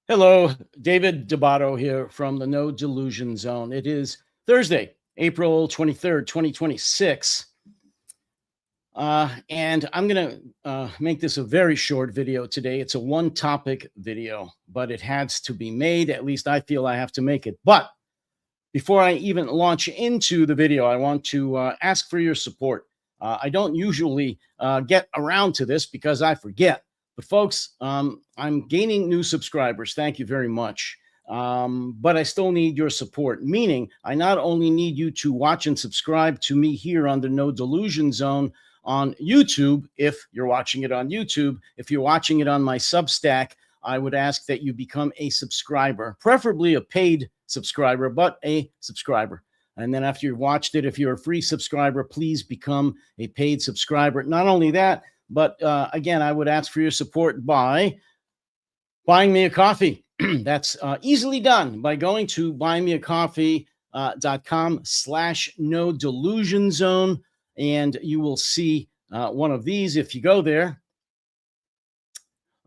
Hello, David Debato here from the No Delusion Zone. It is Thursday, April 23rd, 2026. And I'm going to make this a very short video today. It's a one topic video, but it has to be made. At least I feel I have to make it. But before I even launch into the video, I want to ask for your support. I don't usually get around to this because I forget. But folks, I'm gaining new subscribers. Thank you very much. But I still need your support, meaning I not only need you to watch and subscribe to me here on the No Delusion Zone on YouTube, if you're watching it on YouTube. If you're watching it on my Substack, I would ask that you become a subscriber, preferably a paid subscriber, but a subscriber. And then after you've watched it, if you're a free subscriber, please become a paid subscriber. Not only that, but again, I would ask for your support by buying me a coffee. That's easily done by going to buymeacoffee.com/no delusion zone. And you will see one of these if you go there.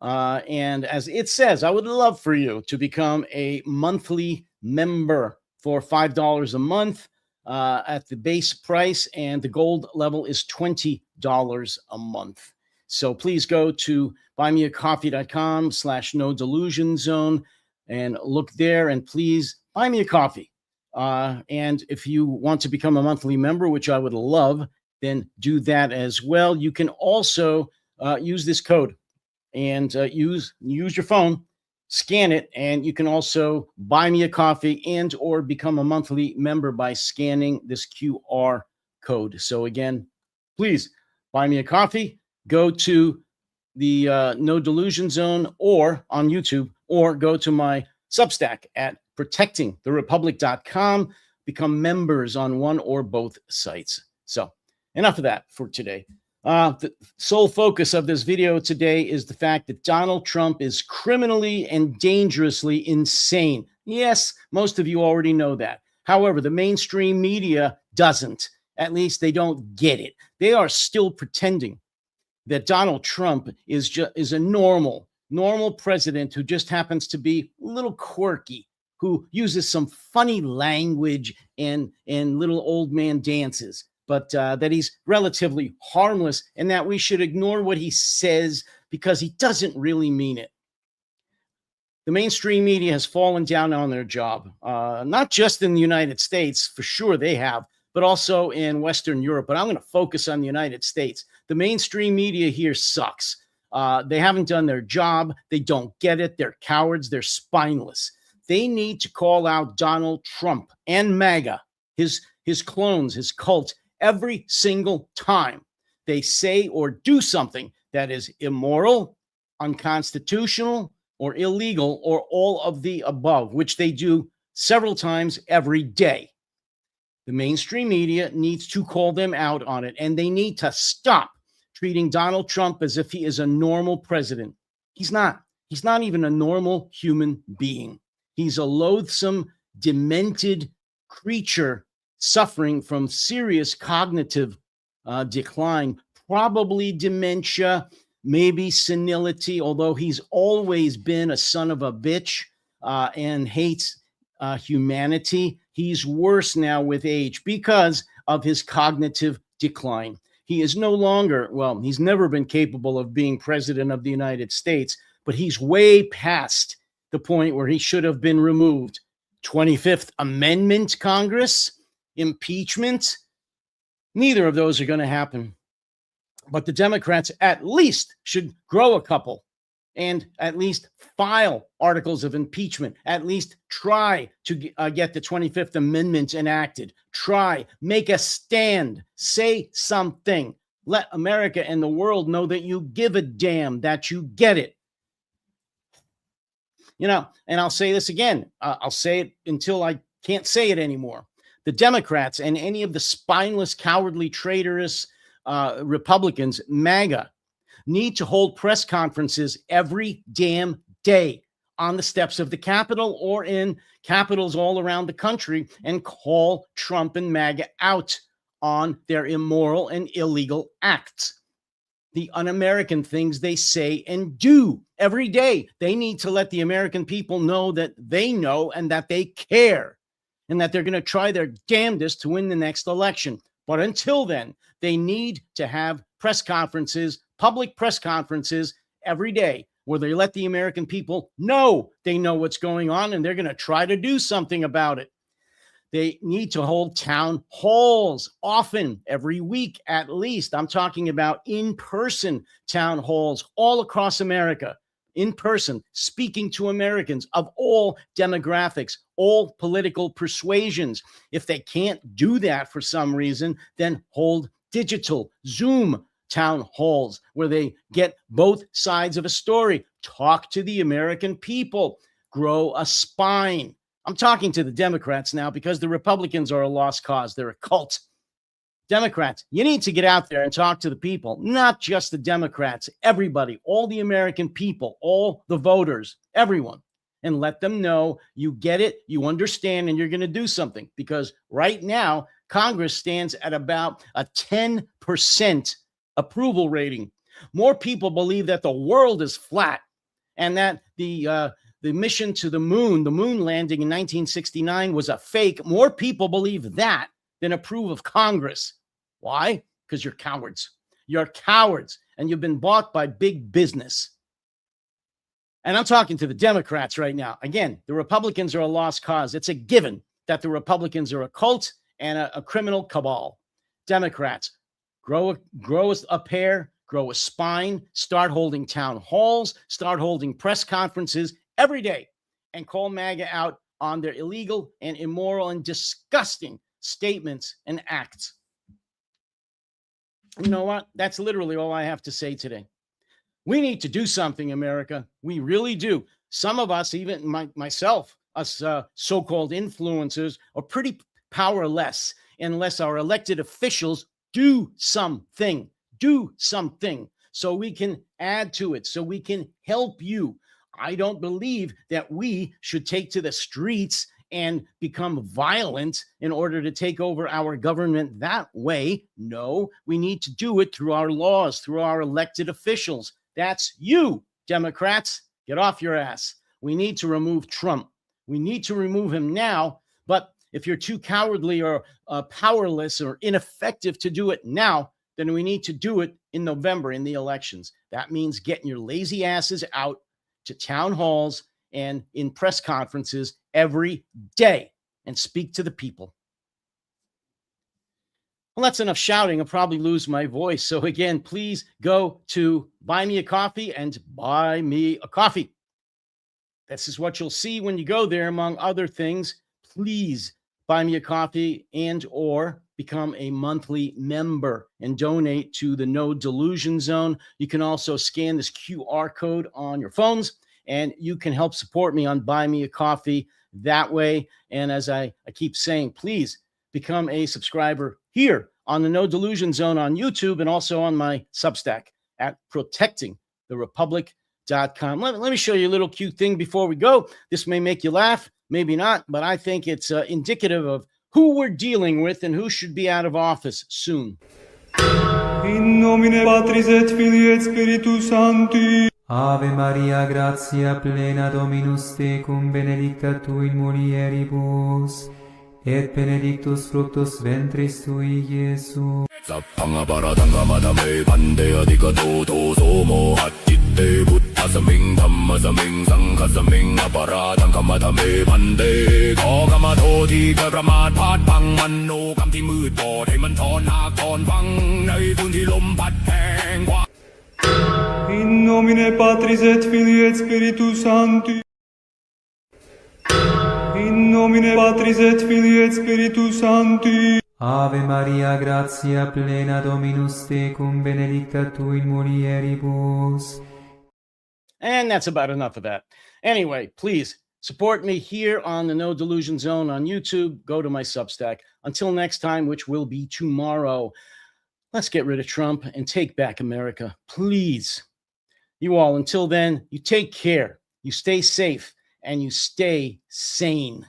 And as it says, I would love for you to become a monthly member for $5 a month at the base price, and the gold level is $20 a month. So please go to buymeacoffee.com/no delusion zone and look there, and please buy me a coffee. And if you want to become a monthly member, which I would love, then do that as well. You can also use this code and use your phone, scan it, and you can also buy me a coffee and or become a monthly member by scanning this QR code. So again, please buy me a coffee. Go to the No Delusion Zone or on YouTube, or go to my Substack at protectingtherepublic.com. Become members on one or both sites. So enough of that for today. The sole focus of this video today is the fact that Donald Trump is criminally and dangerously insane. Yes, most of you already know that. However, the mainstream media doesn't. At least they don't get it. They are still pretending that Donald Trump is a normal president who just happens to be a little quirky, who uses some funny language and little old man dances, but that he's relatively harmless and that we should ignore what he says because he doesn't really mean it. The mainstream media has fallen down on their job, not just in the United States, for sure they have, but also in Western Europe. But I'm going to focus on the United States. The mainstream media here sucks. They haven't done their job. They don't get it. They're cowards. They're spineless. They need to call out Donald Trump and MAGA, his clones, his cult, every single time they say or do something that is immoral, unconstitutional, or illegal, or all of the above, which they do several times every day. The mainstream media needs to call them out on it, and they need to stop treating Donald Trump as if he is a normal president. He's not. He's not even a normal human being. He's a loathsome, demented creature suffering from serious cognitive decline, probably dementia, maybe senility, although he's always been a son of a bitch and hates humanity. He's worse now with age because of his cognitive decline. He is no longer, well, he's never been capable of being president of the United States, but he's way past the point where he should have been removed. 25th Amendment, Congress, impeachment, neither of those are going to happen. But the Democrats at least should grow a couple and at least file articles of impeachment, at least try to get the 25th Amendment enacted, make a stand, say something, let America and the world know that you give a damn, that you get it. You know, and I'll say this again, I'll say it until I can't say it anymore. The Democrats and any of the spineless, cowardly, traitorous Republicans, MAGA, need to hold press conferences every damn day on the steps of the Capitol or in capitals all around the country and call Trump and MAGA out on their immoral and illegal acts. the un-American things they say and do every day. They need to let the American people know that they know and that they care and that they're going to try their damnedest to win the next election. But until then, they need to have press conferences, public press conferences every day where they let the American people know they know what's going on and they're going to try to do something about it. They need to hold town halls often, every week at least. I'm talking about in-person town halls all across America, in person, speaking to Americans of all demographics, all political persuasions. If they can't do that for some reason, then hold digital Zoom town halls where they get both sides of a story, talk to the American people, grow a spine. I'm talking to the Democrats now because the Republicans are a lost cause. They're a cult. Democrats, you need to get out there and talk to the people, not just the Democrats, everybody, all the American people, all the voters, everyone, and let them know you get it, you understand, and you're going to do something. Because right now, Congress stands at about a 10% approval rating. More people believe that the world is flat and that the mission to the moon landing in 1969 was a fake. More people believe that than approve of Congress. Why? Because you're cowards. You're cowards, and you've been bought by big business. And I'm talking to the Democrats right now. Again, the Republicans are a lost cause. It's a given that the Republicans are a cult and a criminal cabal. Democrats, grow a pair, grow a spine, start holding town halls, start holding press conferences every day, and call MAGA out on their illegal and immoral and disgusting statements and acts. You know what? That's literally all I have to say today. We need to do something, America. We really do. Some of us, even myself, us so-called influencers, are pretty powerless unless our elected officials do something so we can add to it, so we can help you. I don't believe that we should take to the streets and become violent in order to take over our government that way. No, we need to do it through our laws, through our elected officials. That's you, Democrats. Get off your ass. We need to remove Trump. We need to remove him now. But if you're too cowardly or powerless or ineffective to do it now, then we need to do it in November in the elections. That means getting your lazy asses out to town halls and in press conferences every day and speak to the people. Well, that's enough shouting. I'll probably lose my voice. So again, please go to Buy Me a Coffee and buy me a coffee. This is what you'll see when you go there, among other things. Please buy me a coffee and or become a monthly member and donate to the No Delusion Zone. You can also scan this QR code on your phones, and you can help support me on Buy Me a Coffee that way. And as I keep saying, please become a subscriber here on the No Delusion Zone on YouTube and also on my Substack at protectingtherepublic.com. Let me show you a little cute thing before we go. This may make you laugh, maybe not, but I think it's indicative of who we're dealing with and who should be out of office soon. In nomine Patris et Filii et Spiritus Sancti. Ave Maria, gratia plena, Dominus tecum, benedicta tu in mulieribus, et benedictus fructus ventris tui, Iesus. Sapanga paratanga madame pandea dikato to somo hatitte buttasaming dhammasaming sanghasaming aparatanga madame pande kokamato di kapramat pat pang manno kamที่มืดบอดให้มันถอนหากถอนฟังในคืนที่ลมพัดแทง In nomine Patris et Filii et Spiritus Sancti. In nomine Patris et Filii et Spiritus Sancti. Ave Maria, gratia plena, Dominus tecum, benedicta tu in mulieribus. And that's about enough of that. Anyway, please support me here on the No Delusion Zone on YouTube. Go to my Substack. Until next time, which will be tomorrow, let's get rid of Trump and take back America, please. You all, until then, you take care, you stay safe, and you stay sane.